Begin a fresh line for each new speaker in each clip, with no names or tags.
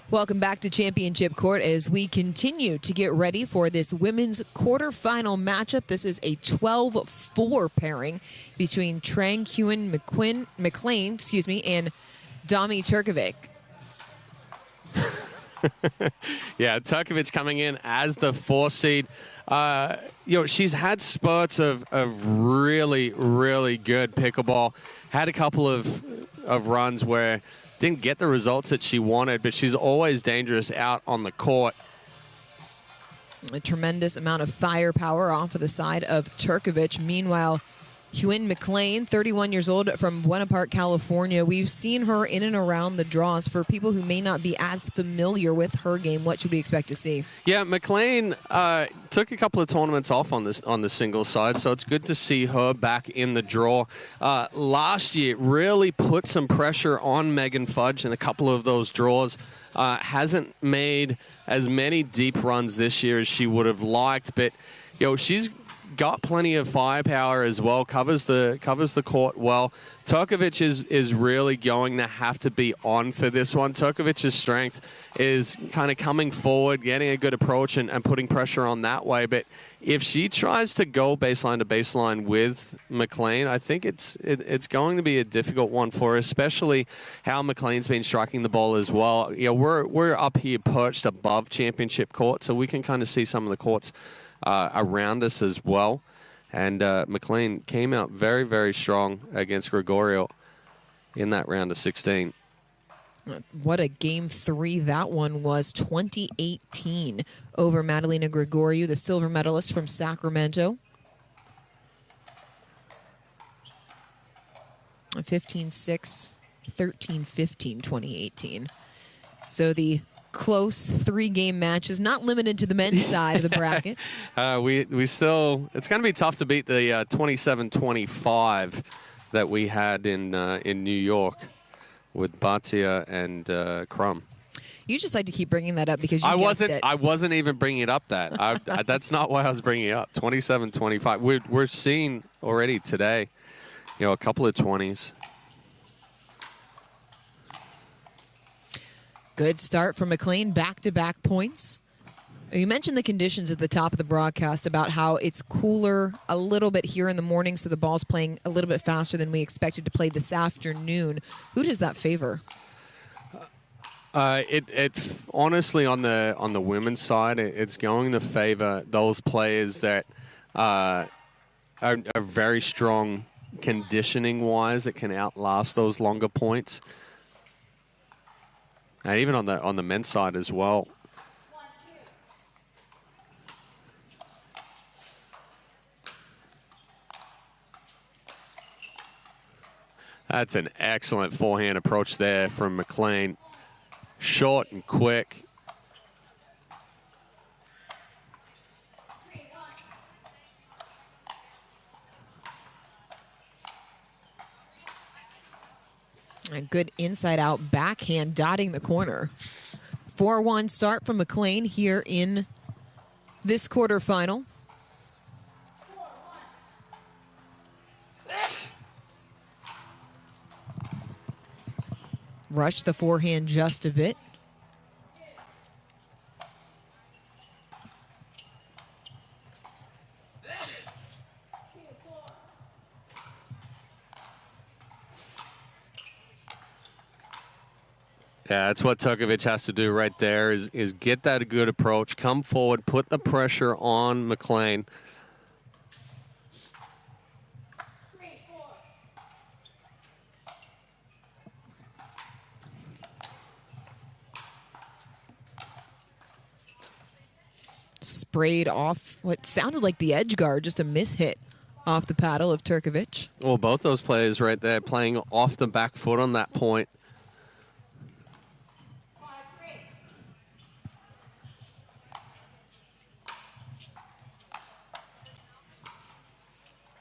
Welcome back to Championship Court as we continue to get ready for this women's quarterfinal matchup. This is a 12-4 pairing between Trang Huynh Mcclain, and Domenika Turkovic.
Yeah, Turkovic coming in as the 4 seed. She's had spurts of really, really good pickleball. Had a couple of runs where didn't get the results that she wanted, but she's always dangerous out on the court.
A tremendous amount of firepower off of the side of Turkovic. Meanwhile, Huynh Mcclain, 31 years old, from Buena Park, California. We've seen her in and around the draws. For people who may not be as familiar with her game, what should we expect to see?
Yeah, Mcclain took a couple of tournaments off on the singles side, so it's good to see her back in the draw. Last year, really put some pressure on Megan Fudge in a couple of those draws. Hasn't made as many deep runs this year as she would have liked, but she's got plenty of firepower as well, covers the court well. Turkovic is really going to have to be on for this one. Turkovic's strength is kind of coming forward, getting a good approach and putting pressure on that way. But if she tries to go baseline to baseline with Mcclain, I think it's going to be a difficult one for her, especially how Mcclain's been striking the ball as well. We're up here perched above Championship Court, so we can kind of see some of the courts around us as well. And Mcclain came out very, very strong against Gregorio in that round of 16.
What a game 3 that one was, 2018 over Madalena Gregorio, the silver medalist from Sacramento. 15-6, 13-15, 2018. So the close 3-game matches, not limited to the men's side of the bracket.
We still, it's going to be tough to beat the 27-25 that we had in New York with Bhatia and Crum.
You just like to keep bringing that up because you guessed it.
I wasn't even bringing it up. That's not why I was bringing it up. 27-25. We're seeing already today, a couple of 20s.
Good start from Mcclain, back-to-back points. You mentioned the conditions at the top of the broadcast about how it's cooler a little bit here in the morning, so the ball's playing a little bit faster than we expected to play this afternoon. Who does that favor?
It honestly, on the women's side, it's going to favor those players that are very strong conditioning-wise, that can outlast those longer points. And even on the men's side as well. That's an excellent forehand approach there from Mcclain. Short and quick.
A good inside-out backhand dotting the corner. 4-1 start from Mcclain here in this quarterfinal. Rushed the forehand just a bit.
Yeah, that's what Turkovic has to do right there is get that good approach, come forward, put the pressure on Mcclain.
Sprayed off what sounded like the edge guard, just a mishit off the paddle of Turkovic.
Well, both those players right there playing off the back foot on that point.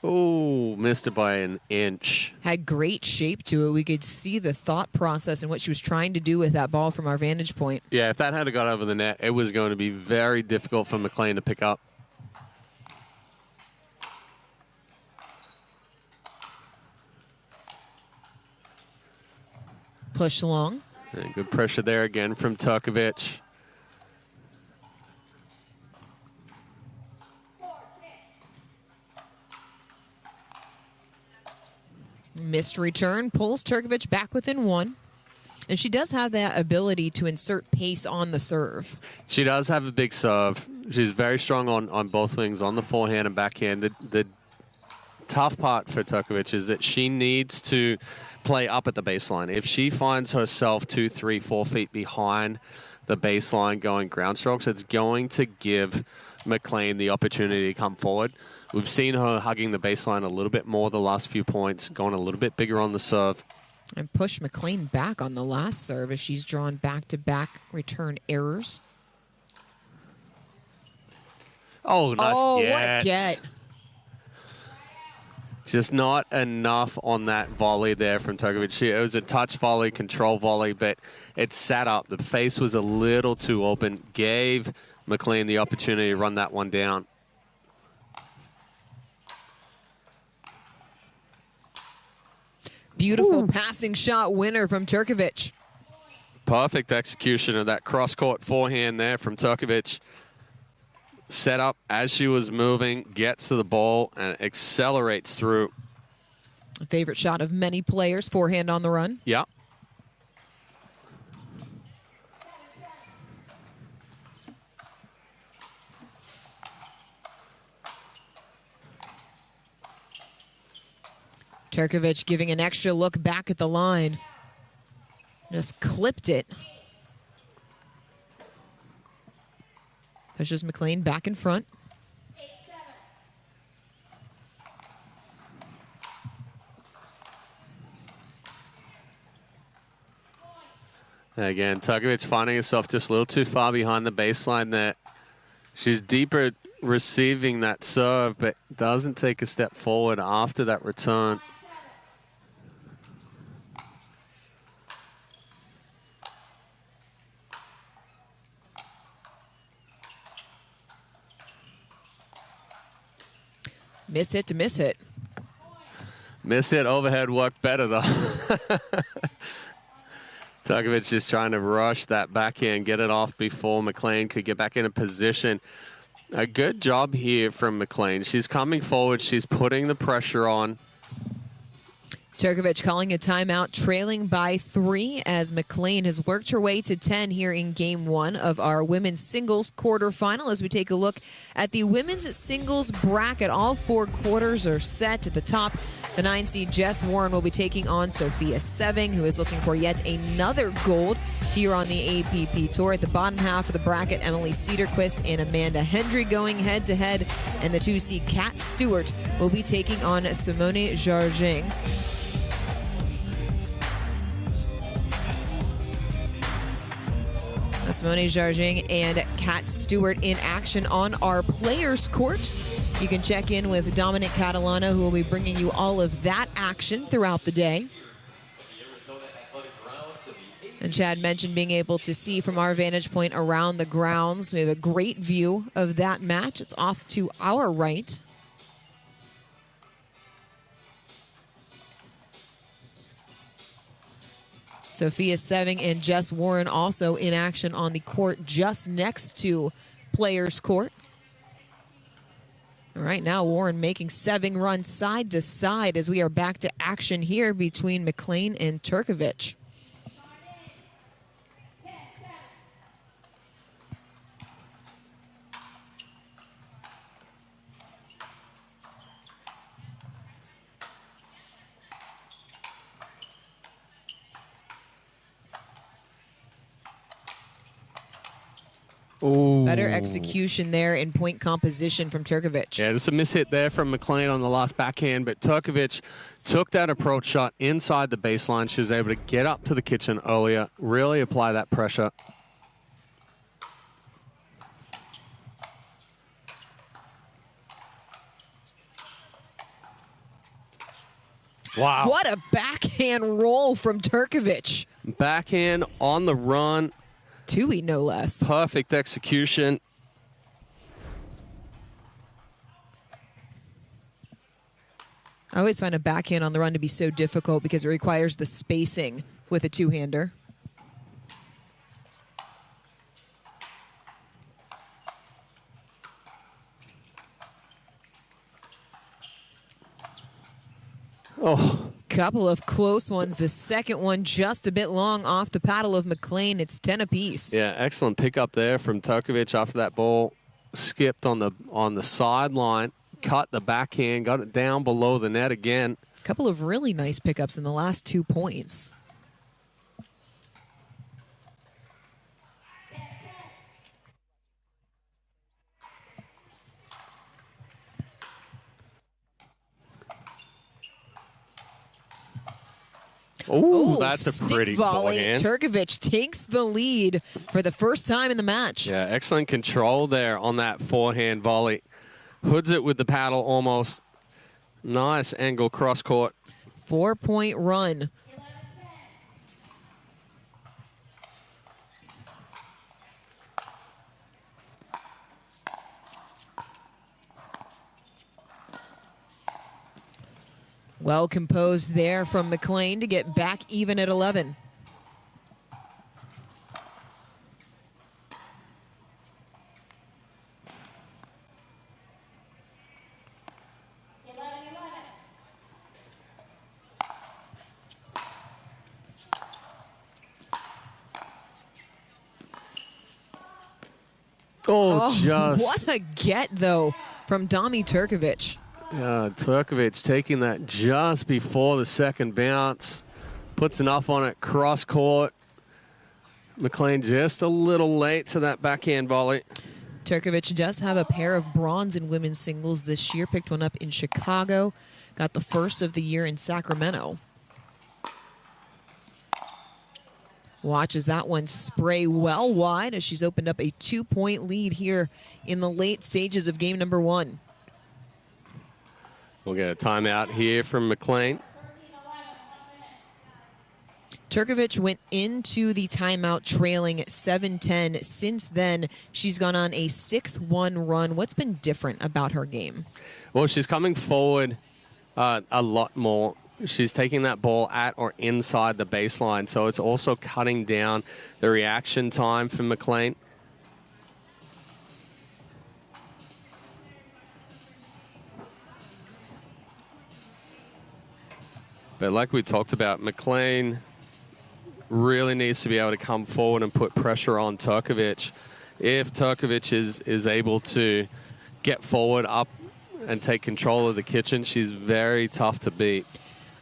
Oh, missed it by an inch.
Had great shape to it. We could see the thought process and what she was trying to do with that ball from our vantage point.
Yeah, if that had got over the net, it was going to be very difficult for Mcclain to pick up.
Push long.
And good pressure there again from Turkovic.
Missed return pulls Turkovic back within 1. And she does have that ability to insert pace on the serve.
She does have a big serve. She's very strong on both wings, on the forehand and backhand. The tough part for Turkovic is that she needs to play up at the baseline. If she finds herself 2, 3, 4 feet behind the baseline going ground strokes, it's going to give Mcclain the opportunity to come forward. We've seen her hugging the baseline a little bit more the last few points, going a little bit bigger on the serve.
And push Mcclain back on the last serve as she's drawn back-to-back return errors.
Oh, nice get.
What a get.
Just not enough on that volley there from Turkovic. It was a touch volley, control volley, but it sat up. The face was a little too open. Gave Mcclain the opportunity to run that one down.
Beautiful passing shot winner from Turkovic.
Perfect execution of that cross-court forehand there from Turkovic. Set up as she was moving, gets to the ball, and accelerates through.
A favorite shot of many players, forehand on the run.
Yeah.
Turkovic giving an extra look back at the line. Just clipped it. Pushes Mcclain back in front.
Again, Turkovic finding herself just a little too far behind the baseline there. She's deeper receiving that serve, but doesn't take a step forward after that return.
Miss hit to miss hit.
Miss hit overhead worked better though. Turkovic just trying to rush that backhand, get it off before Mcclain could get back in a position. A good job here from Mcclain. She's coming forward. She's putting the pressure on.
Turkovic calling a timeout, trailing by 3 as Mcclain has worked her way to 10 here in Game 1 of our women's singles quarterfinal. As we take a look at the women's singles bracket, all 4 quarters are set. At the top, the 9 seed Jess Warren will be taking on Sophia Seving, who is looking for yet another gold here on the APP Tour. At the bottom half of the bracket, Emily Cedarquist and Amanda Hendry going head-to-head, and the 2 seed Kat Stewart will be taking on Simone Jarging. Simone Jarging and Kat Stewart in action on our players' court. You can check in with Dominic Catalano, who will be bringing you all of that action throughout the day. And Chad mentioned being able to see from our vantage point around the grounds. We have a great view of that match. It's off to our right. Sophia Seving and Jess Warren also in action on the court just next to players' court. All right, now Warren making Seving run side to side as we are back to action here between Mcclain and Turkovic.
Ooh.
Better execution there in point composition from Turkovic.
Yeah, just a miss hit there from Mcclain on the last backhand, but Turkovic took that approach shot inside the baseline. She was able to get up to the kitchen earlier, really apply that pressure. Wow.
What a backhand roll from Turkovic.
Backhand on the run.
Tui, no less.
Perfect execution.
I always find a backhand on the run to be so difficult because it requires the spacing with a two-hander.
Oh.
Couple of close ones. The second one just a bit long off the paddle of Mcclain. It's 10 apiece.
Yeah, excellent pickup there from Turkovic after that ball skipped on the sideline, cut the backhand, got it down below the net again.
Couple of really nice pickups in the last 2 points.
Ooh, that's a pretty
volley.
forehand.
Turkovic takes the lead for the first time in the match.
Yeah, excellent control there on that forehand volley. Hoods it with the paddle almost. Nice angle cross court.
4-point run. Well composed there from Mcclain to get back even at 11.
Just.
What a get, though, from Domi Turkovic.
Yeah, Turkovic taking that just before the second bounce. Puts enough on it, cross court. Mcclain just a little late to that backhand volley.
Turkovic does have a pair of bronze in women's singles this year. Picked one up in Chicago. Got the first of the year in Sacramento. Watches that one spray well wide as she's opened up a 2-point lead here in the late stages of game number 1.
We'll get a timeout here from Mcclain.
Turkovic went into the timeout trailing 7-10. Since then, she's gone on a 6-1 run. What's been different about her game?
Well, she's coming forward a lot more. She's taking that ball at or inside the baseline, so it's also cutting down the reaction time for Mcclain. But like we talked about, Mcclain really needs to be able to come forward and put pressure on Turkovic. If Turkovic is able to get forward up and take control of the kitchen, she's very tough to beat.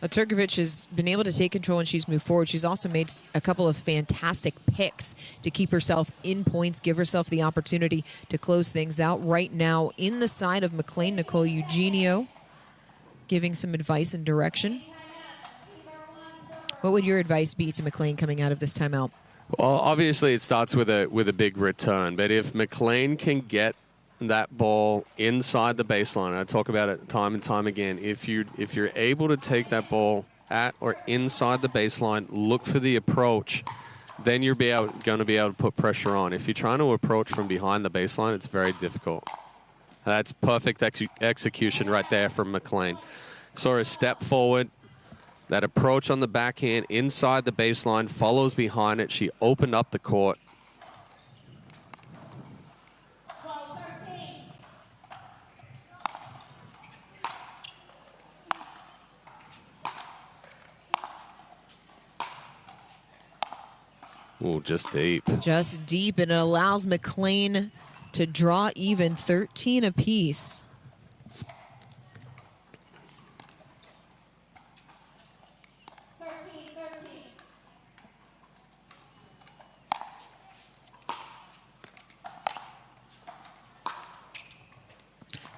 Turkovic has been able to take control and she's moved forward. She's also made a couple of fantastic picks to keep herself in points, give herself the opportunity to close things out. Right now, in the side of Mcclain, Nicole Eugenio giving some advice and direction. What would your advice be to Mcclain coming out of this timeout?
Well, obviously it starts with a big return, but if Mcclain can get that ball inside the baseline, I talk about it time and time again, if you're able to take that ball at or inside the baseline, look for the approach, then you're going to be able to put pressure on. If you're trying to approach from behind the baseline, it's very difficult. That's perfect execution right there from Mcclain. Saw her step forward. That approach on the backhand inside the baseline, follows behind it. She opened up the court. Ooh, just deep.
Just deep, and it allows Mcclain to draw even 13 apiece.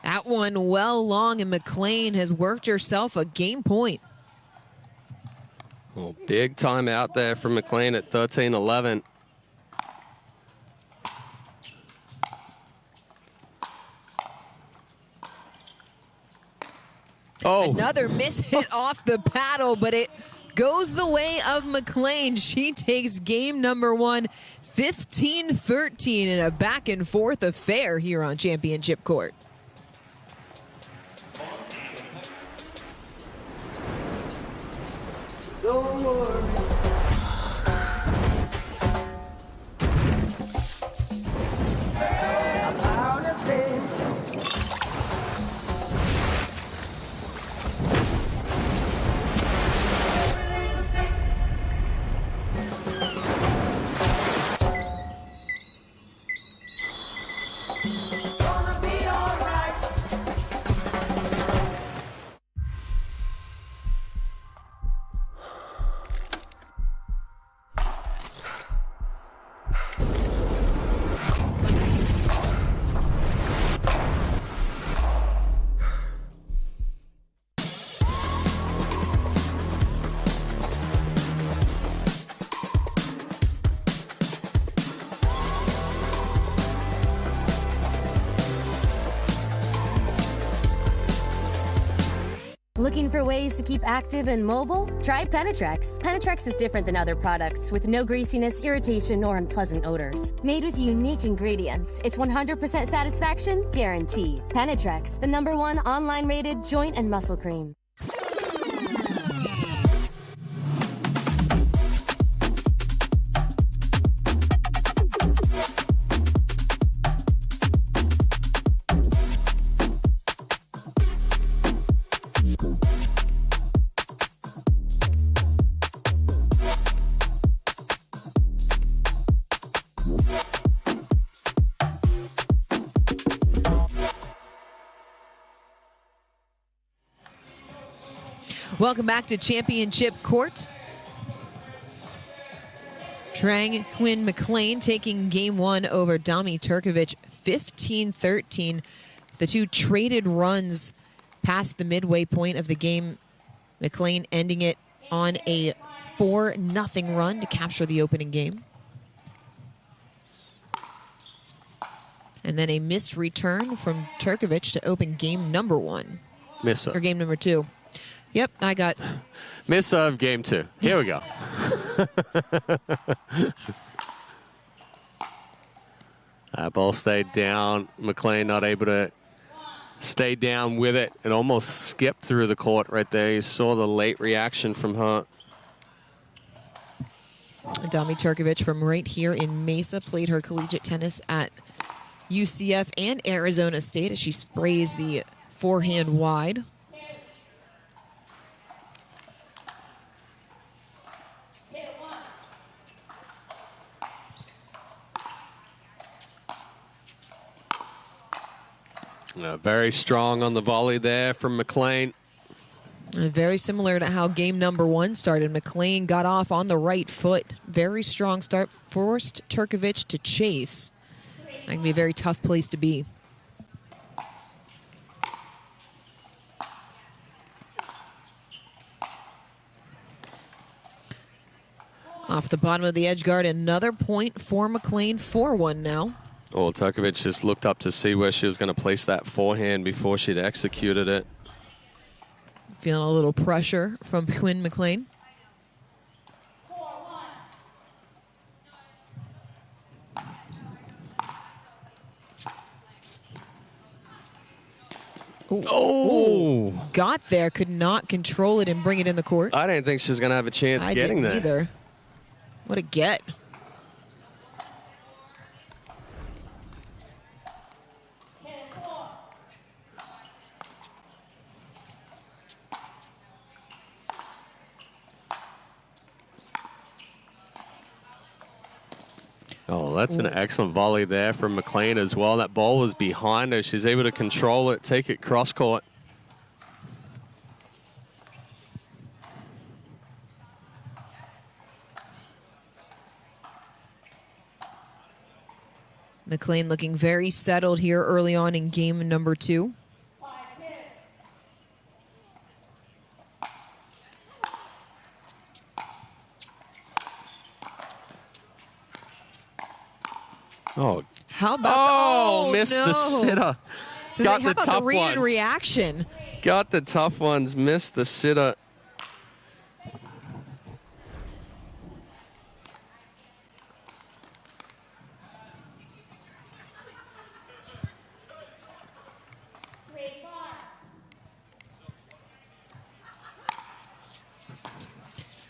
That one well long, and Mcclain has worked herself a game point.
Well, big time out there from Mcclain at 13-11. Oh.
Another miss hit off the paddle, but it goes the way of Mcclain. She takes game number 1, 15-13 in a back-and-forth affair here on Championship Court.
Don't worry. Looking for ways to keep active and mobile? Try Penetrex. Penetrex is different than other products with no greasiness, irritation, or unpleasant odors. Made with unique ingredients, it's 100% satisfaction guaranteed. Penetrex, the #1 online rated joint and muscle cream.
Welcome back to Championship Court. Trang Huynh Mcclain taking game one over Domenika Turkovic 15-13. The two traded runs past the midway point of the game. Mcclain ending it on a 4-0 run to capture the opening game. And then a missed return from Turkovic to open game number one.
Mesa.
Or game number two. Yep, I got...
Mesa of game two. Here we go. That ball stayed down. Mcclain not able to stay down with it. It almost skipped through the court right there. You saw the late reaction from her.
Domenika Turkovic from right here in Mesa played her collegiate tennis at UCF and Arizona State as she sprays the forehand wide.
Very strong on the volley there from Mcclain.
Very similar to how game number one started. Mcclain got off on the right foot. Very strong start. Forced Turkovic to chase. That can be a very tough place to be. Off the bottom of the edge guard, another point for Mcclain. 4-1 now.
Well, Turkovic just looked up to see where she was going to place that forehand before she'd executed it.
Feeling a little pressure from Huynh Mcclain.
Oh!
Got there, could not control it and bring it in the court.
I didn't think she was going to have a chance getting there.
I didn't either. What a get.
Oh, that's an excellent volley there from Mcclain as well. That ball was behind her. She's able to control it, take it cross court.
Mcclain looking very settled here early on in game number two.
Oh,
how about
missed
no.
the sitter.
So
Got
how
the
about
tough
the read
ones.
and reaction?
Got the tough ones, missed the sitter.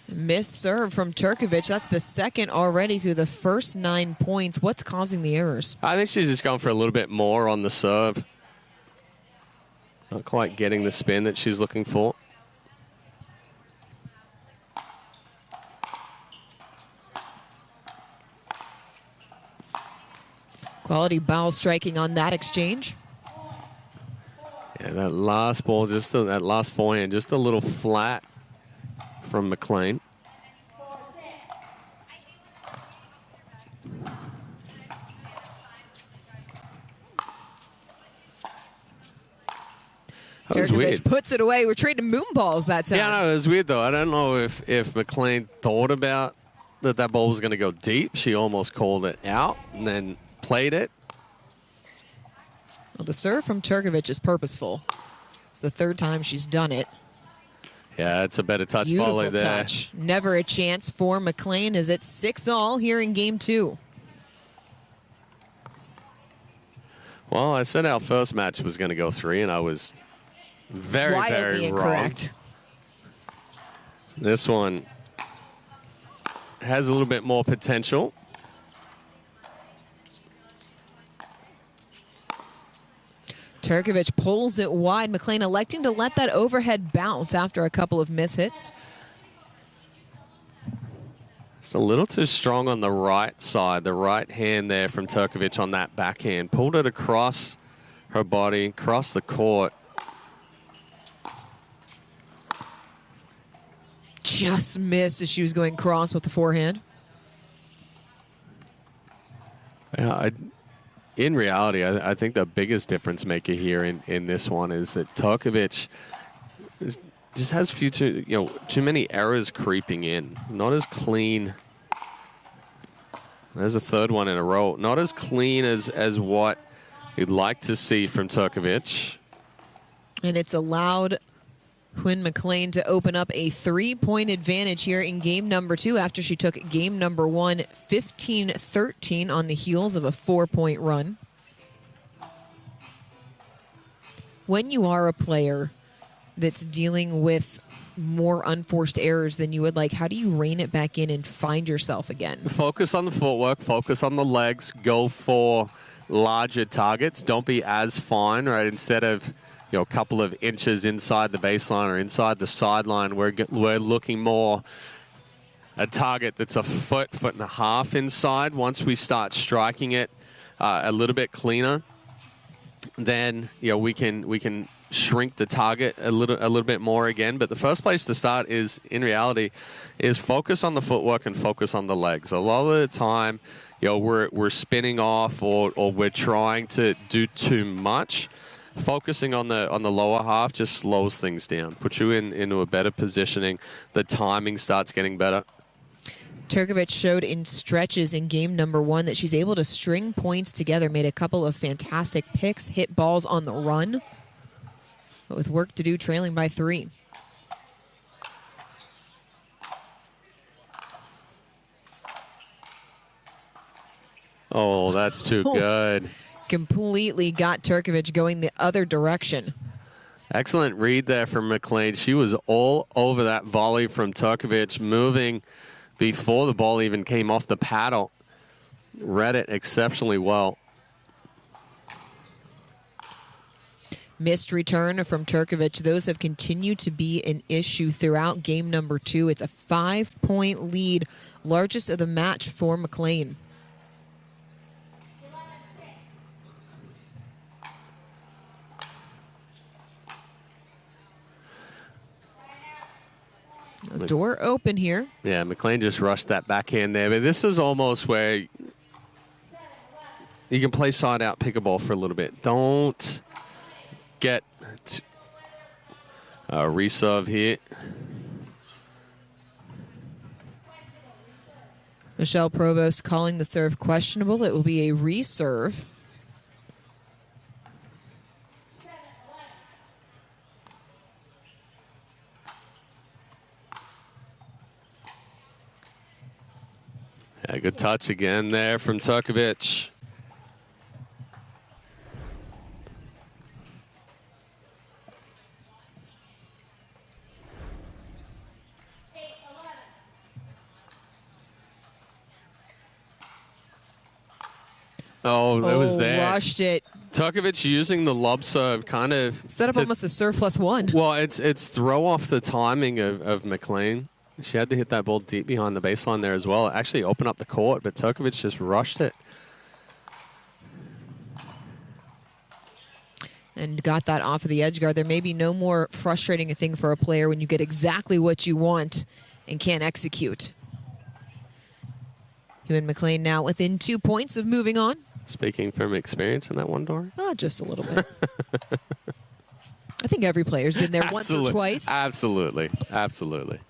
Miss serve from Turkovic. That's the second already through the first 9 points. What's causing the errors?
I think she's just going for a little bit more on the serve. Not quite getting the spin that she's looking for.
Quality ball striking on that exchange.
Yeah, that last ball, that last forehand, just a little flat from Mcclain. That was weird.
Puts it away. We're trading moon balls that time.
Yeah, no, it was weird though. I don't know if Mcclain thought about that ball was going to go deep. She almost called it out and then played it.
Well, the serve from Turkovic is purposeful. It's the third time she's done it.
Yeah, it's a better touch
Beautiful
volley there.
touch. Never a chance for Mcclain as it's 6-all here in game 2.
Well, I said our first match was going to go 3, and I was very,
Wildly
very
incorrect.
wrong. This one has a little bit more potential.
Turkovic pulls it wide. Mcclain electing to let that overhead bounce after a couple of mishits.
It's a little too strong on the right side, the right hand there from Turkovic on that backhand. Pulled it across her body, across the court.
Just missed as she was going cross with the forehand.
Yeah, in reality, I think the biggest difference maker here in this one is that Turkovic just has too many errors creeping in. Not as clean. There's a third one in a row. Not as clean as what you'd like to see from Turkovic.
And it's allowed Huynh Mcclain to open up a 3-point advantage here in game number 2 after she took game number 1 15-13 on the heels of a 4-point run. When you are a player that's dealing with more unforced errors than you would like, how do you rein it back in and find yourself again?
Focus on the footwork, focus on the legs, go for larger targets. Don't be as fine, right? Instead of a couple of inches inside the baseline or inside the sideline, we're looking more a target that's a foot and a half inside. Once we start striking it a little bit cleaner, then we can shrink the target a little bit more again. But the first place to start is, in reality, is focus on the footwork and focus on the legs. A lot of the time, we're spinning off or we're trying to do too much. Focusing on the lower half just slows things down, puts you into a better positioning. The timing starts getting better.
Turkovic showed in stretches in game number 1 that she's able to string points together, made a couple of fantastic picks, hit balls on the run, but with work to do, trailing by 3.
Oh, that's too good.
Completely got Turkovic going the other direction.
Excellent read there from Mcclain. She was all over that volley from Turkovic, moving before the ball even came off the paddle. Read it exceptionally well.
Missed return from Turkovic. Those have continued to be an issue throughout game number 2. It's a 5-point lead, largest of the match for Mcclain. Door open here.
Yeah, Mcclain just rushed that backhand there. But this is almost where you can play side-out pickleball for a little bit. Don't get a reserve here.
Michelle Provost calling the serve questionable. It will be a reserve.
Yeah, good touch again there from Turkovic. Oh, it was there.
Rushed it.
Turkovic using the lob serve kind of
Set up almost a serve +1.
Well, it's throw off the timing of Mcclain. She had to hit that ball deep behind the baseline there as well. It actually opened up the court, but Turkovic just rushed it.
And got that off of the edge guard. There may be no more frustrating a thing for a player when you get exactly what you want and can't execute. Huynh Mcclain now within 2 points of moving on.
Speaking from experience in that one, Dory?
Just a little bit. I think every player's been there once or twice.
Absolutely. Absolutely.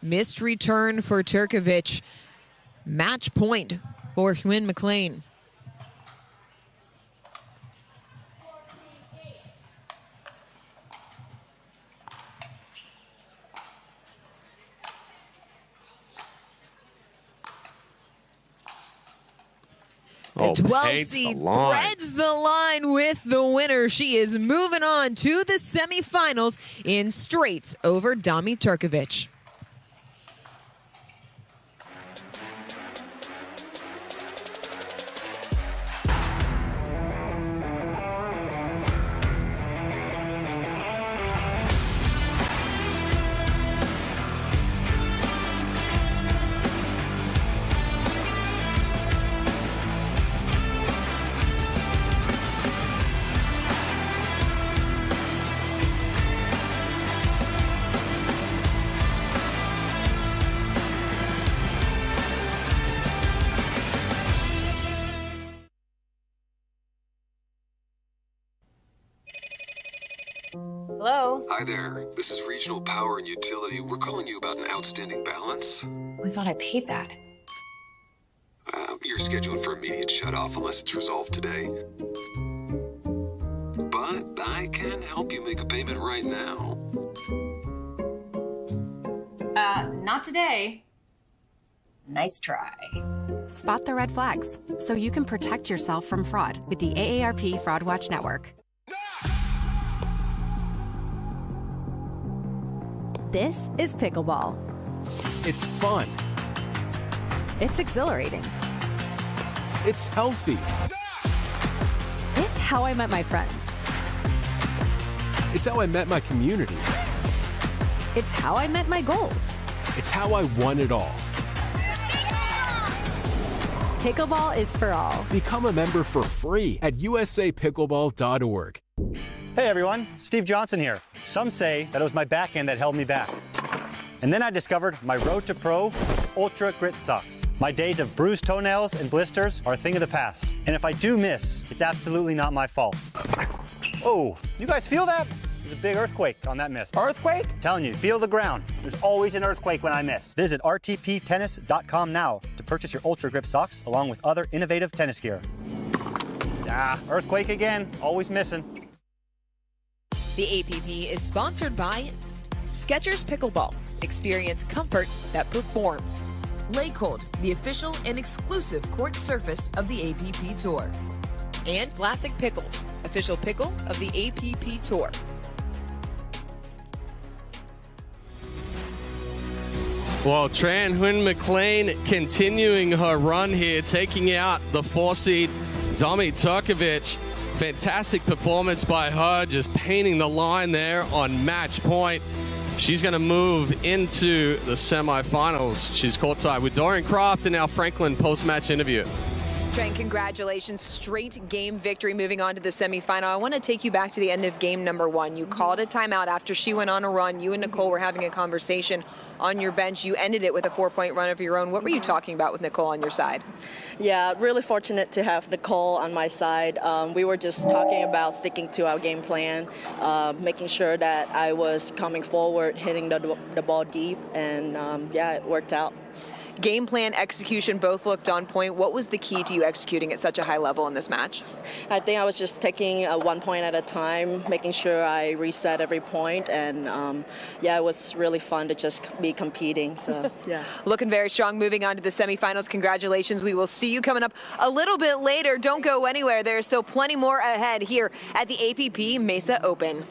Missed return for Turkovic. Match point for Huynh And 12 seed threads the line with the winner. She is moving on to the semifinals in straights over Domenika Turkovic.
Hello?
Hi there. This is Regional Power and Utility. We're calling you about an outstanding balance.
I thought I paid that.
You're scheduled for immediate shutoff unless it's resolved today. But I can help you make a payment right now.
Not today. Nice try.
Spot the red flags so you can protect yourself from fraud with the AARP Fraud Watch Network. This is pickleball.
It's fun.
It's exhilarating.
It's healthy.
It's how I met my friends.
It's how I met my community.
It's how I met my goals.
It's how I won it all.
Pickleball is for all.
Become a member for free at usapickleball.org.
Hey everyone, Steve Johnson here. Some say that it was my backhand that held me back. And then I discovered my Road to Pro Ultra Grit Socks. My days of bruised toenails and blisters are a thing of the past. And if I do miss, it's absolutely not my fault. Oh, you guys feel that? There's a big earthquake on that miss.
Earthquake?
I'm telling you, feel the ground. There's always an earthquake when I miss. Visit rtptennis.com now to purchase your Ultra Grip socks along with other innovative tennis gear. Earthquake again, always missing.
The APP is sponsored by Skechers Pickleball. Experience comfort that performs. Lay Cold, the official and exclusive court surface of the APP Tour. And Classic Pickles, official pickle of the APP Tour.
Well, Trang Huynh Mcclain continuing her run here, taking out the 4-seed Domenika Turkovic. Fantastic performance by her, just painting the line there on match point. She's going to move into the semifinals. She's courtside with Dorian Kraft in our Franklin post-match interview.
Trang, congratulations. Straight game victory moving on to the semifinal. I want to take you back to the end of game number 1. You called a timeout after she went on a run. You and Nicole were having a conversation on your bench. You ended it with a 4-point run of your own. What were you talking about with Nicole on your side?
Yeah, really fortunate to have Nicole on my side. We were just talking about sticking to our game plan, making sure that I was coming forward, hitting the ball deep, and yeah, it worked out.
Game plan, execution, both looked on point. What was the key to you executing at such a high level in this match?
I think I was just taking 1 point at a time, making sure I reset every point, and yeah, it was really fun to just be competing. So yeah,
looking very strong. Moving on to the semifinals. Congratulations. We will see you coming up a little bit later. Don't go anywhere. There's still plenty more ahead here at the APP Mesa Open.